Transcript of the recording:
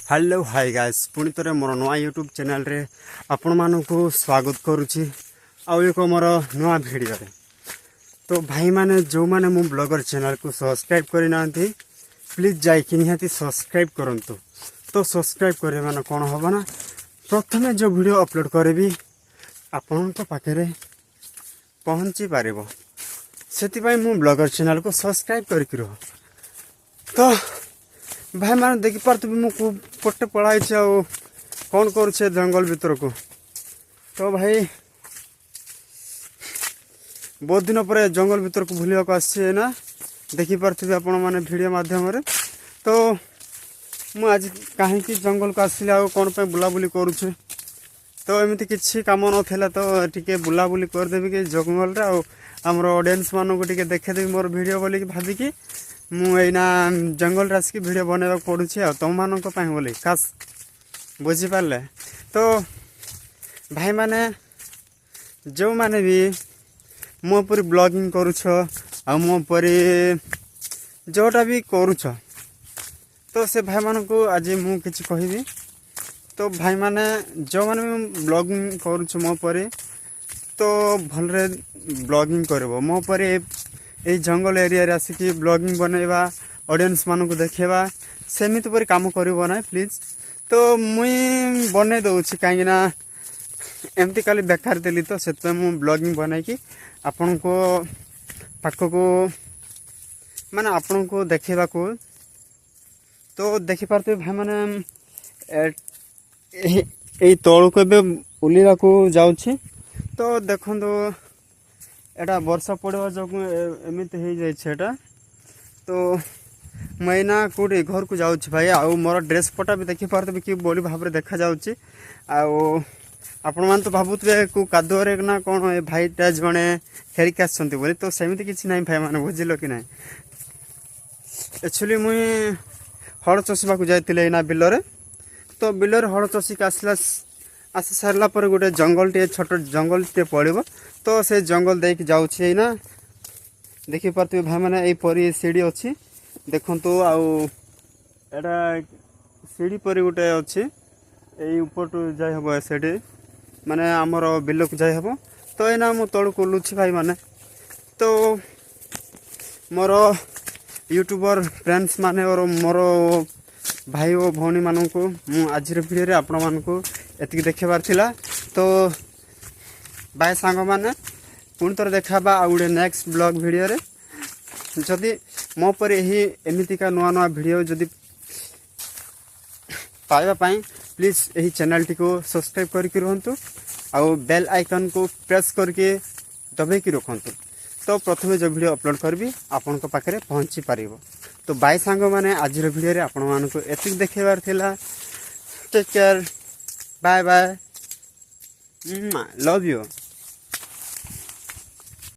Hello hi guys पुणी थे मोर नुआ यूट्यूब चैनल रे आपण मानक स्वागत करुच्ची आउ एक मोर नुआ वीडियो रे। तो भाई माने जो माने मो ब्लॉगर चैनल को सब्सक्राइब करना प्लीज जाइए निहाती सब्सक्राइब करंतु। तो सब्सक्राइब करे माने कौन हम ना प्रथमे जो वीडियो अपलोड करेबी आपण पाखे पहुँची पार से मो ब्लॉगर चैनल को सब्सक्राइब करके रह। तो भाई मैंने देखी पार्थे मुझे पढ़ाई कौन करे जंगल भीतर को। तो भाई बहुत दिन पर जंगल भीतर को बुलवा को आसी ना देखी पार्थे आपण मैंने वीडियो माध्यम रे। तो मुझे आज कहीं जंगल को आसिले आ कौन पे बुलाबुली करुचे। तो एमती किसी कम नाला तो टी बुलाबुली करदेवी कि जंगल रे आमर ऑडियंस मानक टी देखेदेवी मोर वीडियो बोलिकी भाविकी मुझा जंगल आसिक वीडियो बनवा पड़ुची आ तुम मान बोली खास बुझीपारे। तो भाई माने जो माने भी मो पर ब्लॉगिंग करुछ आ मो पर जोटा भी करुछ तो से भाई मान को आज मु किछि कहबी। तो भाई माने जो माने ब्लॉगिंग करुछ मो पर तो भलरे ब्लॉगिंग करबो मो पर ये जंगल एरिया रे आसिकी ब्लॉगिंग बनैबा ऑडियंस मानक देखेबा सेमिति पर काम करिवो ना प्लीज। तो मुई बनै दउछि काहे ना एमती काली बेकार देली तो सेतपे मु ब्लॉगिंग बनाई कि आपन को पाख को माने आपन को देखेबा को। तो देखि पारते भाई माने ए तळु को बे उलीला को जाउछि। तो देखंदो एटा वर्षा पड़वा जो एमती हो जाए। तो मैना कौटे घर को जाऊँ भाई आउ मोर ड्रेस पटा भी देखी पारे कि बोली भाव में देखा जाऊँगी। आपण मान तो भावुवे को कादुआरे ना कौन ए भाईटा जड़े खेलिक आसती बोली। तो सेमती किसी ना भाई मैंने बुझिल कि ना एक्चुअली मुई हड़ चषा जाइए ना बिलरे। तो बिलर हड़ चषिक आसी सारा पर गोटे जंगल टे छोट जंगल टे पड़ो। तो से जंगल देख जाऊँ ना देखी पारे भाई मैंने यहीपरी सीढ़ी अच्छी देखु आटा सीढ़ी पर गोटे अच्छी यही ऊपर टू जाए हम सीढ़ी माने आमर बिल को जाए हम। तो यना मु तल को लुची भाई माने। तो मोर यूट्यूबर फ्रेंड्स माने और मोर भाई और भौणी मान को आज वीडियो आपण मानक एतिक देखेबार थिला। तो बाय सांग माने पुणी थर देखा आ गोटे नेक्स्ट ब्लॉग वीडियो रे जदि मो पर यही एमितिका नुआ नुआ वीडियो जदि पाइबा पाई प्लीज यही चैनल टी को सब्सक्राइब करके रहंतु आउ बेल आइकन को प्रेस करके दबे की रखंतु। तो प्रथमे जो वीडियो अपलोड करबी आपन को पाखरे पहुंची पारिबो। तो बाय सांग माने आज वीडियो रे आपण मान को एतिक देखेबार थिला। Take care bye bye love you.